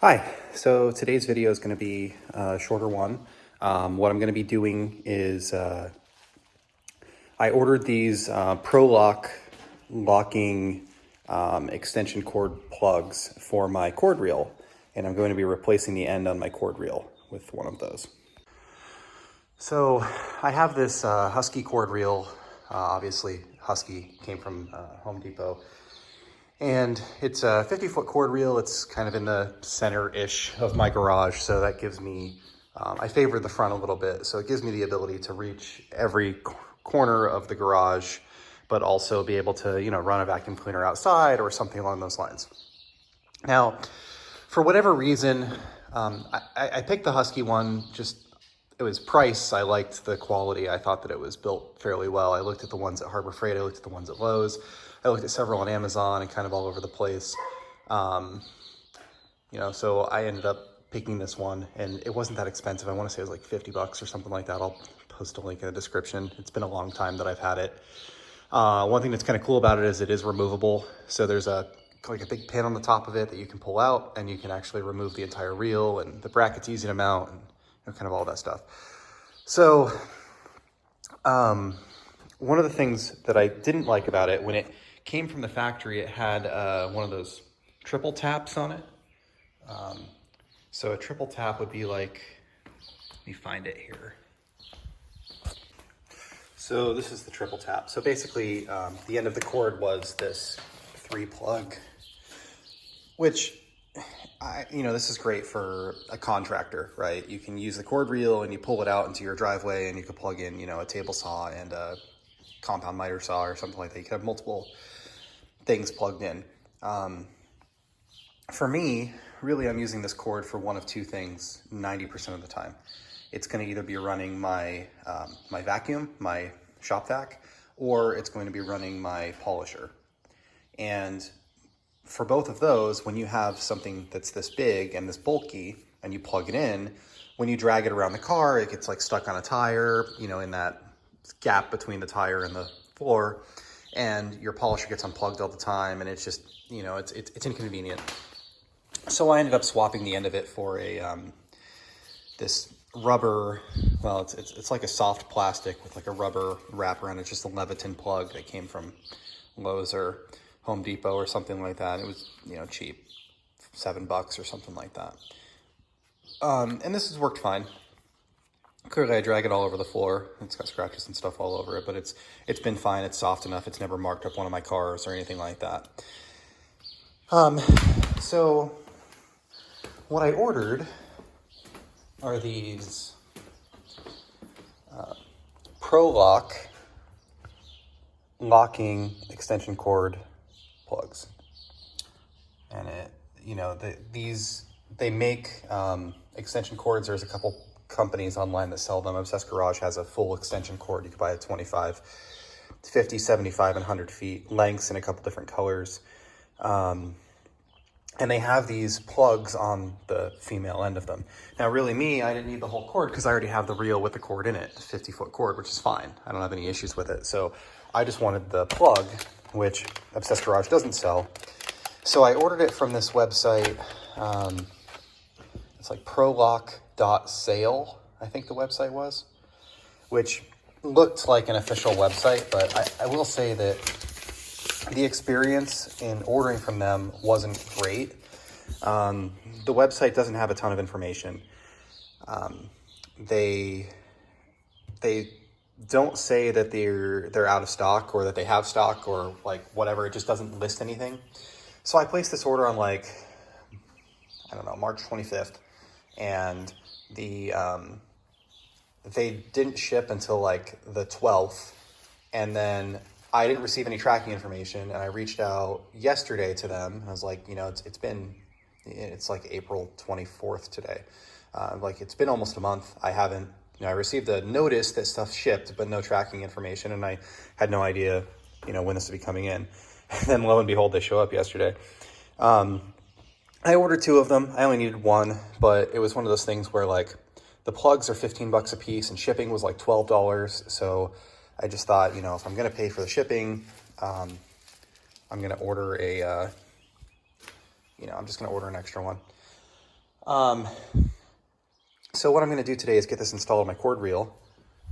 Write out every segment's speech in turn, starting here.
Hi, so today's video is going to be a shorter one. What I'm going to be doing is I ordered these ProLock Locking extension cord plugs for my cord reel, and I'm going to be replacing the end on my cord reel with one of those. So I have this Husky cord reel. Obviously, Husky came from Home Depot. And it's a 50-foot cord reel. It's kind of in the center-ish of my garage, so that gives me, I favor the front a little bit, so it gives me the ability to reach every corner of the garage, but also be able to, run a vacuum cleaner outside or something along those lines. Now, for whatever reason, I picked the Husky one. It was price. I liked the quality. I thought that it was built fairly well. I looked at the ones at Harbor Freight. I looked at the ones at Lowe's. I looked at several on Amazon and kind of all over the place. So I ended up picking this one, and it wasn't that expensive. I want to say it was like $50 or something like that. I'll post a link in the description. It's been a long time that I've had it. One thing that's kind of cool about it is removable. So there's like a big pin on the top of it that you can pull out, and you can actually remove the entire reel, and the bracket's easy to mount, and kind of all that stuff. So one of the things that I didn't like about it, when it came from the factory, it had one of those triple taps on it. So a triple tap would be like, let me find it here. So this is the triple tap. So basically the end of the cord was this 3-plug, which this is great for a contractor, right? You can use the cord reel and you pull it out into your driveway, and you can plug in, a table saw and a compound miter saw or something like that. You can have multiple things plugged in. For me, really, I'm using this cord for one of two things 90% of the time. It's going to either be running my my vacuum, my shop vac, or it's going to be running my polisher. And for both of those, when you have something that's this big and this bulky and you plug it in, when you drag it around the car, it gets like stuck on a tire, in that gap between the tire and the floor, and your polisher gets unplugged all the time, and it's just, it's inconvenient. So I ended up swapping the end of it for a this rubber, well, it's like a soft plastic with like a rubber wrap around it. It's just a Leviton plug that came from Lowe's or Home Depot or something like that. It was, cheap, $7 or something like that. And this has worked fine. Clearly, I drag it all over the floor. It's got scratches and stuff all over it, but it's been fine. It's soft enough. It's never marked up one of my cars or anything like that. So what I ordered are these ProLock Locking extension cord plugs, and they make extension cords. There's a couple companies online that sell them. Obsessed Garage has a full extension cord. You can buy a 25, 50, 75, and 100 feet lengths in a couple different colors. And they have these plugs on the female end of them. Now, really, I didn't need the whole cord because I already have the reel with the cord in it, 50-foot cord, which is fine. I don't have any issues with it. So I just wanted the plug, which Obsessed Garage doesn't sell. So I ordered it from this website. It's like prolock.sale, I think the website was, which looked like an official website, but I will say that the experience in ordering from them wasn't great. The website doesn't have a ton of information. They don't say that they're out of stock or that they have stock or like whatever. It just doesn't list anything. So I placed this order on March 25th, and they didn't ship until like the 12th, and then I didn't receive any tracking information, and I reached out yesterday to them, and I was like, it's like April 24th today. It's been almost a month. I haven't, I received a notice that stuff shipped, but no tracking information, and I had no idea, when this would be coming in. And then lo and behold, they show up yesterday. I ordered 2 of them. I only needed 1, but it was one of those things where the plugs are $15 a piece, and shipping was like $12. So I just thought, if I'm going to pay for the shipping, I'm going to order I'm just going to order an extra one. So what I'm going to do today is get this installed on my cord reel.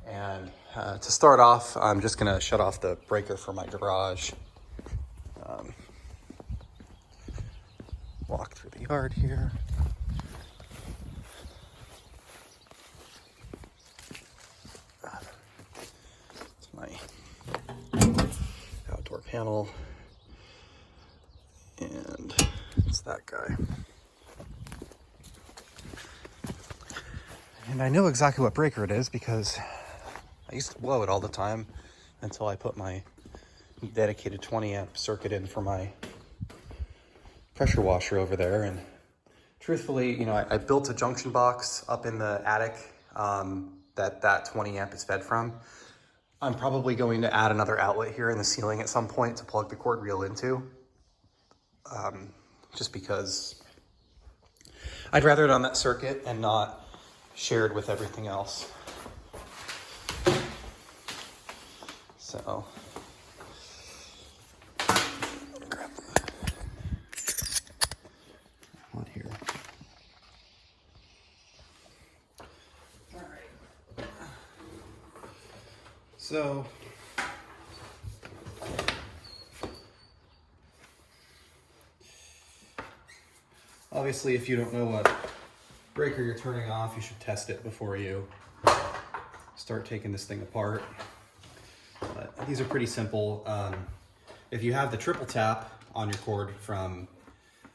And to start off, I'm just going to shut off the breaker for my garage. Walk through the yard here. It's my outdoor panel. And it's that guy. And I know exactly what breaker it is because I used to blow it all the time until I put my dedicated 20 amp circuit in for my pressure washer over there. And truthfully, you know, I built a junction box up in the attic that 20 amp is fed from. I'm probably going to add another outlet here in the ceiling at some point to plug the cord reel into. Just because I'd rather it on that circuit and not shared with everything else. So, grab one here. All right. So, obviously, if you don't know what breaker you're turning off, you should test it before you start taking this thing apart. But these are pretty simple. If you have the triple tap on your cord from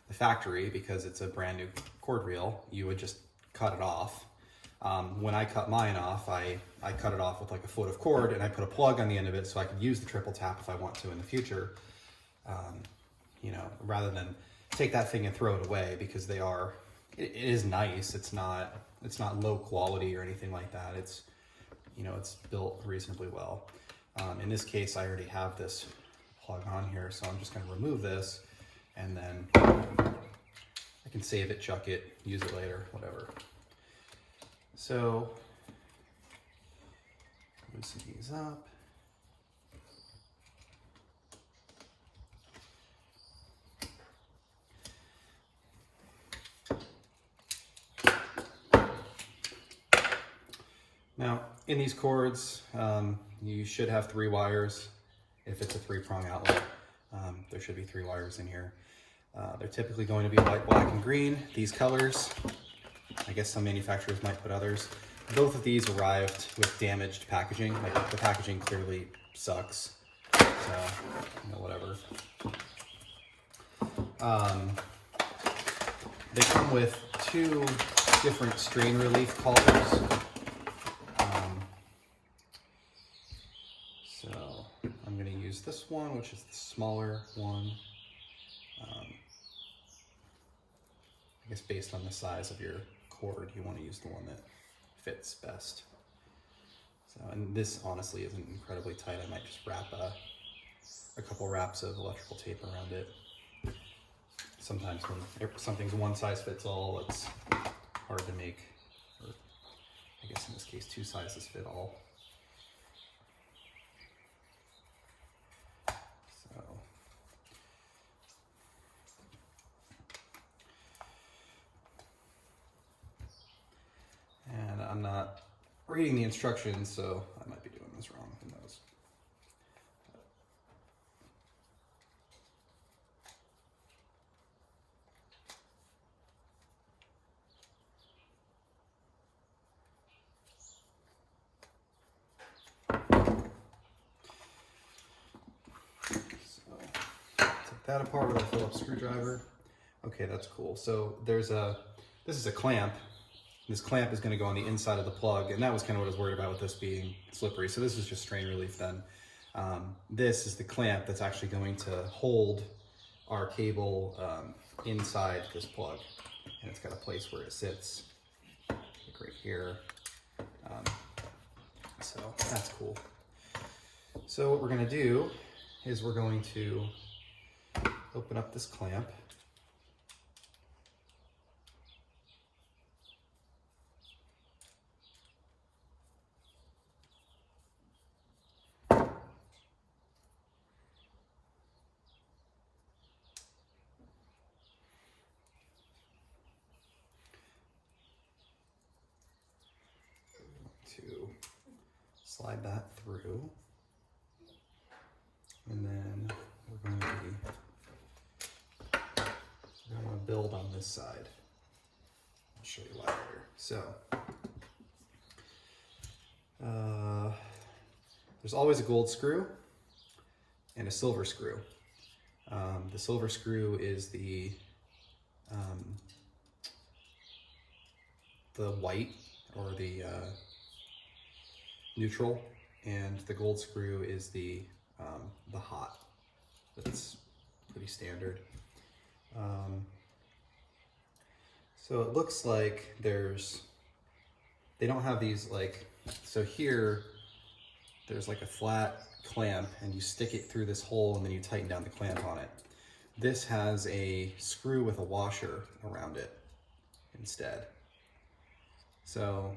the factory, because it's a brand new cord reel, you would just cut it off. When I cut mine off, I cut it off with like a foot of cord, and I put a plug on the end of it so I could use the triple tap if I want to in the future. You know, rather than take that thing and throw it away, because it is nice. It's not low quality or anything like that. It's, you know, it's built reasonably well. In this case, I already have this plug on here, so I'm just going to remove this, and then I can save it, chuck it, use it later, whatever. So, loosen these up. Now, in these cords, you should have 3 wires. If it's a 3-prong outlet, there should be 3 wires in here. They're typically going to be white, black, and green. These colors, I guess some manufacturers might put others. Both of these arrived with damaged packaging. Like, the packaging clearly sucks. So, you know, whatever. They come with 2 different strain relief collars. So I'm going to use this one, which is the smaller one. I guess based on the size of your cord, you want to use the one that fits best. So, and this honestly isn't incredibly tight. I might just wrap a couple wraps of electrical tape around it. Sometimes when something's one size fits all, it's hard to make, or I guess in this case, 2 sizes fit all. And I'm not reading the instructions, so I might be doing this wrong, who knows. So, take that apart with a Phillips screwdriver. Okay, that's cool. So this is a clamp. This clamp is going to go on the inside of the plug, and that was kind of what I was worried about with this being slippery. So this is just strain relief then. This is the clamp that's actually going to hold our cable inside this plug, and it's got a place where it sits, like right here. So that's cool. So what we're going to do is we're going to open up this clamp. slide that through. And then we're going to build on this side. I'll show you why later. So, there's always a gold screw and a silver screw. The silver screw is the white or the neutral, and the gold screw is the hot. That's pretty standard. So it looks like they don't have these like, so here there's like a flat clamp and you stick it through this hole and then you tighten down the clamp on it. This has a screw with a washer around it instead. So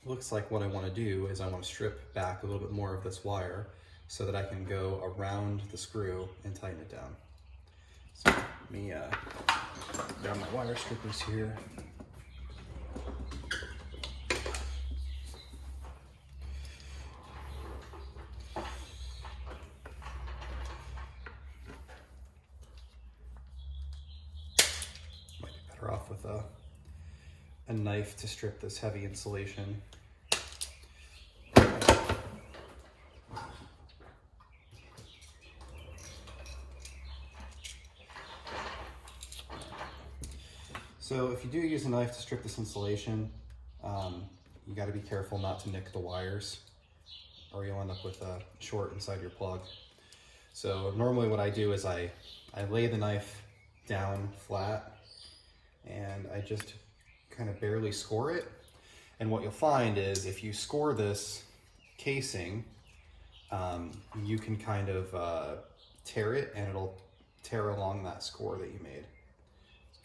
it looks like what I want to do is I want to strip back a little bit more of this wire so that I can go around the screw and tighten it down. So let me grab my wire strippers here. Might be better off with a knife to strip this heavy insulation. So if you do use a knife to strip this insulation, you got to be careful not to nick the wires, or you'll end up with a short inside your plug. So normally what I do is I lay the knife down flat and I just kind of barely score it. And what you'll find is if you score this casing, you can kind of tear it and it'll tear along that score that you made.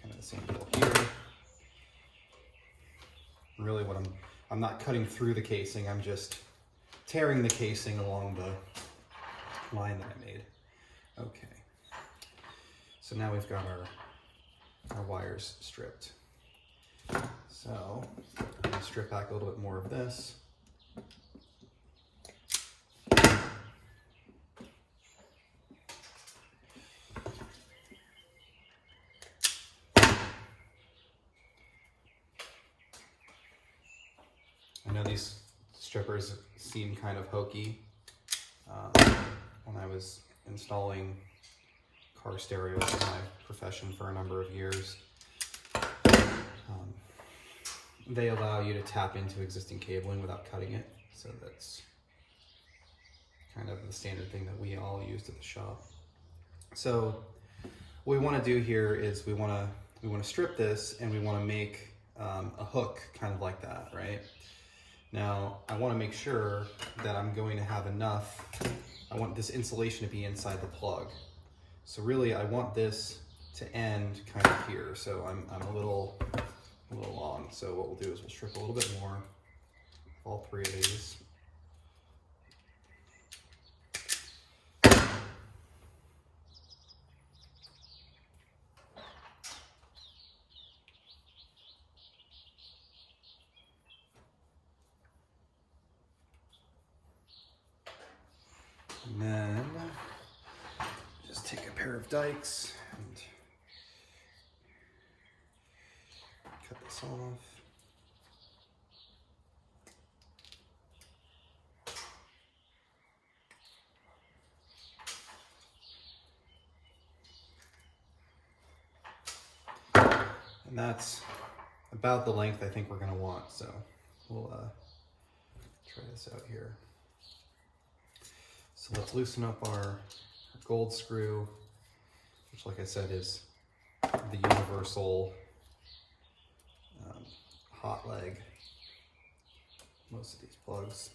Kind of the same deal here. Really what I'm not cutting through the casing, I'm just tearing the casing along the line that I made. Okay. So now we've got our wires stripped. So I'm going to strip back a little bit more of this. I know these strippers seem kind of hokey. When I was installing car stereos in my profession for a number of years, they allow you to tap into existing cabling without cutting it. So that's kind of the standard thing that we all used at the shop. So what we want to do here is we want to strip this and we want to make a hook kind of like that, right? Now, I want to make sure that I'm going to have enough. I want this insulation to be inside the plug. So really, I want this to end kind of here. So I'm a little long. So what we'll do is we'll strip a little bit more, all three of these. And then just take a pair of dikes and cut this off. And that's about the length I think we're going to want. So we'll try this out here. So let's loosen up our gold screw, which, like I said, is the universal hot leg. Most of these plugs.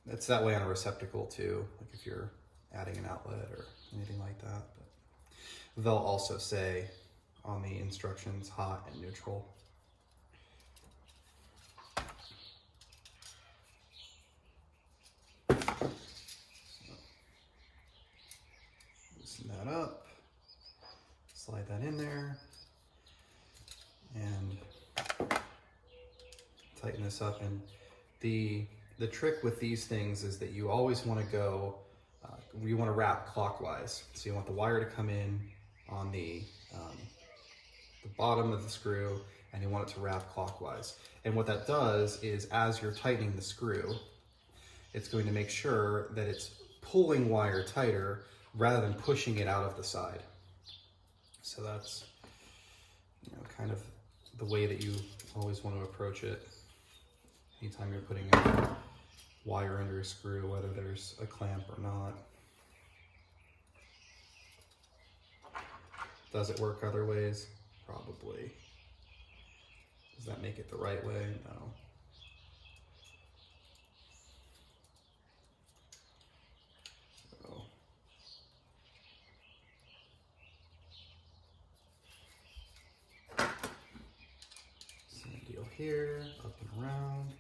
It's that way on a receptacle too, like if you're adding an outlet or anything like that. But they'll also say on the instructions hot and neutral. Loosen that up, slide that in there, and tighten this up. And the trick with these things is that you always want to go, you want to wrap clockwise. So you want the wire to come in on the bottom of the screw, and you want it to wrap clockwise. And what that does is, as you're tightening the screw, it's going to make sure that it's pulling wire tighter rather than pushing it out of the side. So that's, you know, kind of the way that you always want to approach it anytime you're putting a wire under a screw, whether there's a clamp or not. Does it work other ways? Probably. Does that make it the right way? No. Same deal here, up and around.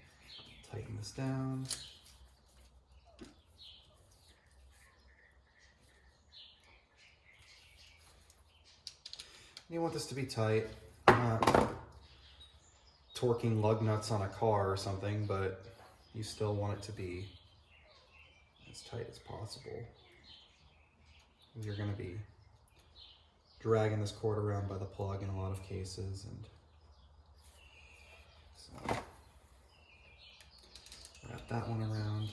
Tighten this down. You want this to be tight. Not torquing lug nuts on a car or something, but you still want it to be as tight as possible. You're going to be dragging this cord around by the plug in a lot of cases, and so wrap that one around.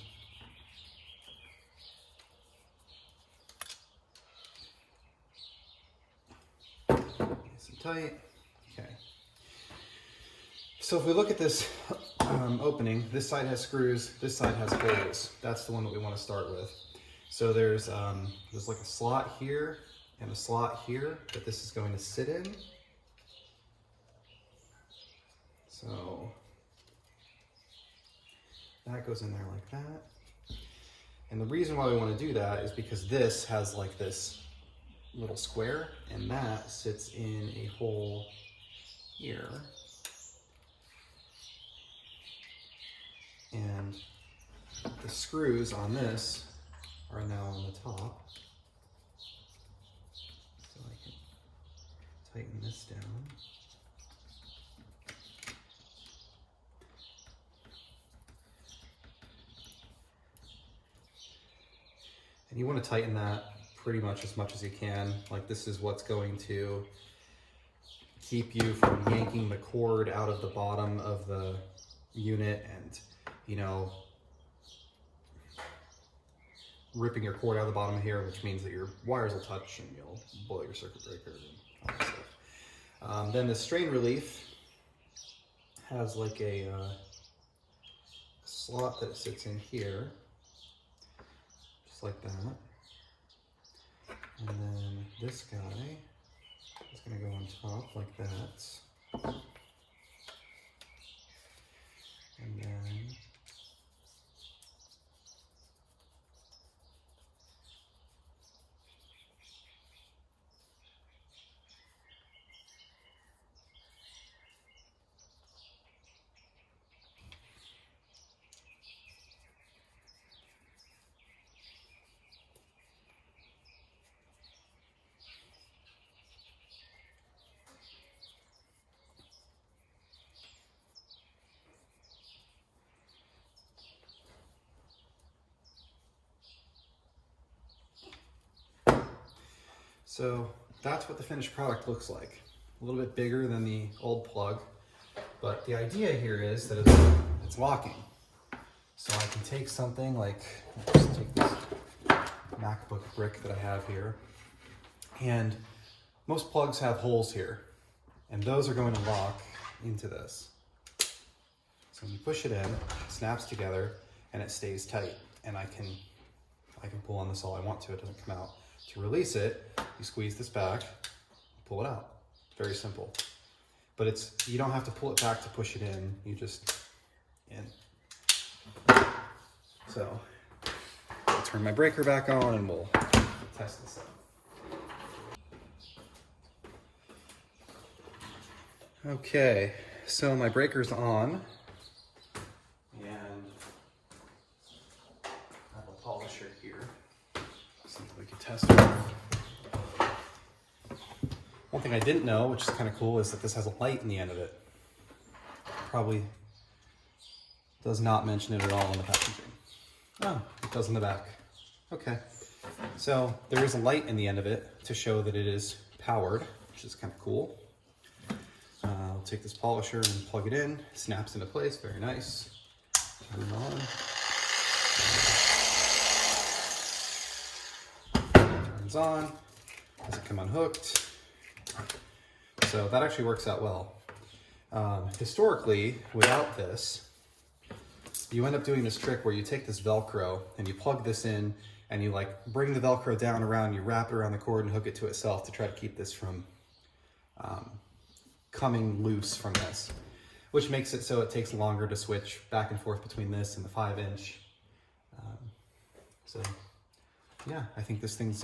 Nice and tight. Okay. So if we look at this opening, this side has screws, this side has holes. That's the one that we want to start with. So there's like a slot here and a slot here that this is going to sit in. So that goes in there like that. And the reason why we want to do that is because this has like this little square, and that sits in a hole here. And the screws on this are now on the top. So I can tighten this down. And you want to tighten that pretty much as you can. Like, this is what's going to keep you from yanking the cord out of the bottom of the unit and, you know, ripping your cord out of the bottom of here, which means that your wires will touch and you'll blow your circuit breaker and all that stuff. Then the strain relief has like a slot that sits in here, just like that. And then this guy is going to go on top like that. And then so that's what the finished product looks like. A little bit bigger than the old plug, but the idea here is that it's locking. So I can take something like, just take this MacBook brick that I have here, and most plugs have holes here, and those are going to lock into this. So when you push it in, it snaps together and it stays tight, and I can pull on this all I want to, it doesn't come out. To release it, you squeeze this back, pull it out. Very simple. But you don't have to pull it back to push it in, you just in. So I'll turn my breaker back on and we'll test this out. Okay, so my breaker's on, and I have a polisher here. See if we can test it. One thing I didn't know, which is kind of cool, is that this has a light in the end of it. Probably Does not mention it at all in the packaging. Oh, it does in the back. Okay. So there is a light in the end of it to show that it is powered, which is kind of cool. I'll take this polisher and plug it in. Snaps into place, very nice. Turn it on. Turns on. Doesn't come unhooked. So that actually works out well. Historically, without this, you end up doing this trick where you take this Velcro and you plug this in and you like bring the Velcro down around, you wrap it around the cord and hook it to itself to try to keep this from coming loose from this, which makes it so it takes longer to switch back and forth between this and the 5-inch. So yeah, I think this thing's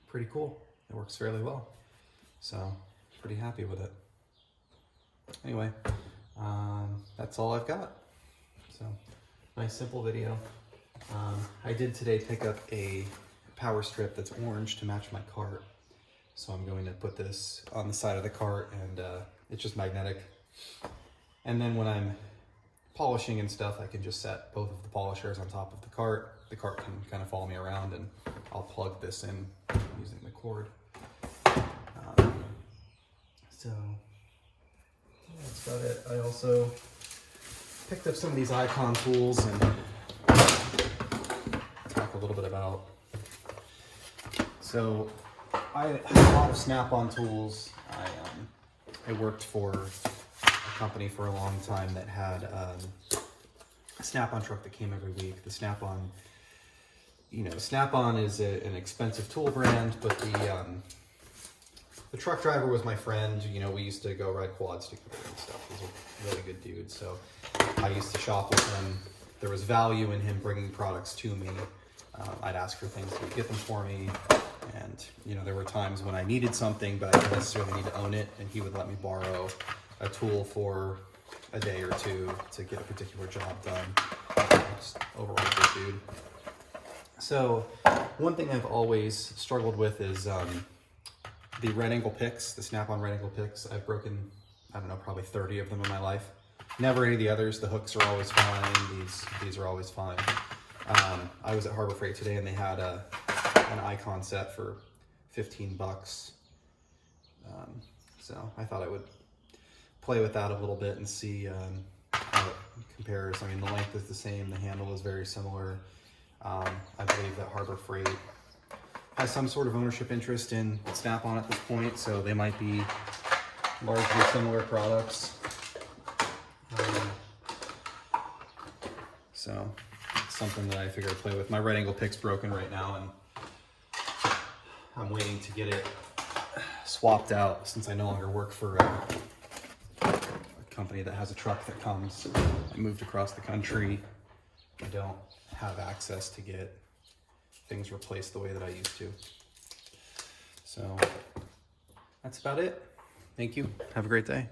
pretty cool. It works fairly well. So pretty happy with it. Anyway, that's all I've got. So nice simple video. I did today pick up a power strip that's orange to match my cart. So I'm going to put this on the side of the cart and it's just magnetic. And then when I'm polishing and stuff, I can just set both of the polishers on top of the cart. The cart can kind of follow me around and I'll plug this in using the cord. So yeah, that's about it. I also picked up some of these icon tools and talk a little bit about. So I had a lot of Snap-on tools. I worked for a company for a long time that had a Snap-on truck that came every week. The Snap-on, you know, Snap-on is an expensive tool brand, but the truck driver was my friend. You know, we used to go ride quads together and stuff. He's a really good dude. So I used to shop with him. There was value in him bringing products to me. I'd ask for things, he would get them for me. And, you know, there were times when I needed something, but I didn't necessarily need to own it. And he would let me borrow a tool for a day or two to get a particular job done. Just overall good dude. So one thing I've always struggled with is the red angle picks, the Snap-on red angle picks. I've broken, I don't know, probably 30 of them in my life. Never any of the others. The hooks are always fine. These are always fine. I was at Harbor Freight today and they had an icon set for 15 bucks. So I thought I would play with that a little bit and see how it compares. I mean, the length is the same. The handle is very similar. I believe that Harbor Freight has some sort of ownership interest in Snap-on at this point, so they might be largely similar products. So it's something that I figured I'd play with. My red angle pick's broken right now, and I'm waiting to get it swapped out since I no longer work for a company that has a truck that comes. I moved across the country. I don't have access to get things replaced the way that I used to. So that's about it. Thank you. Have a great day.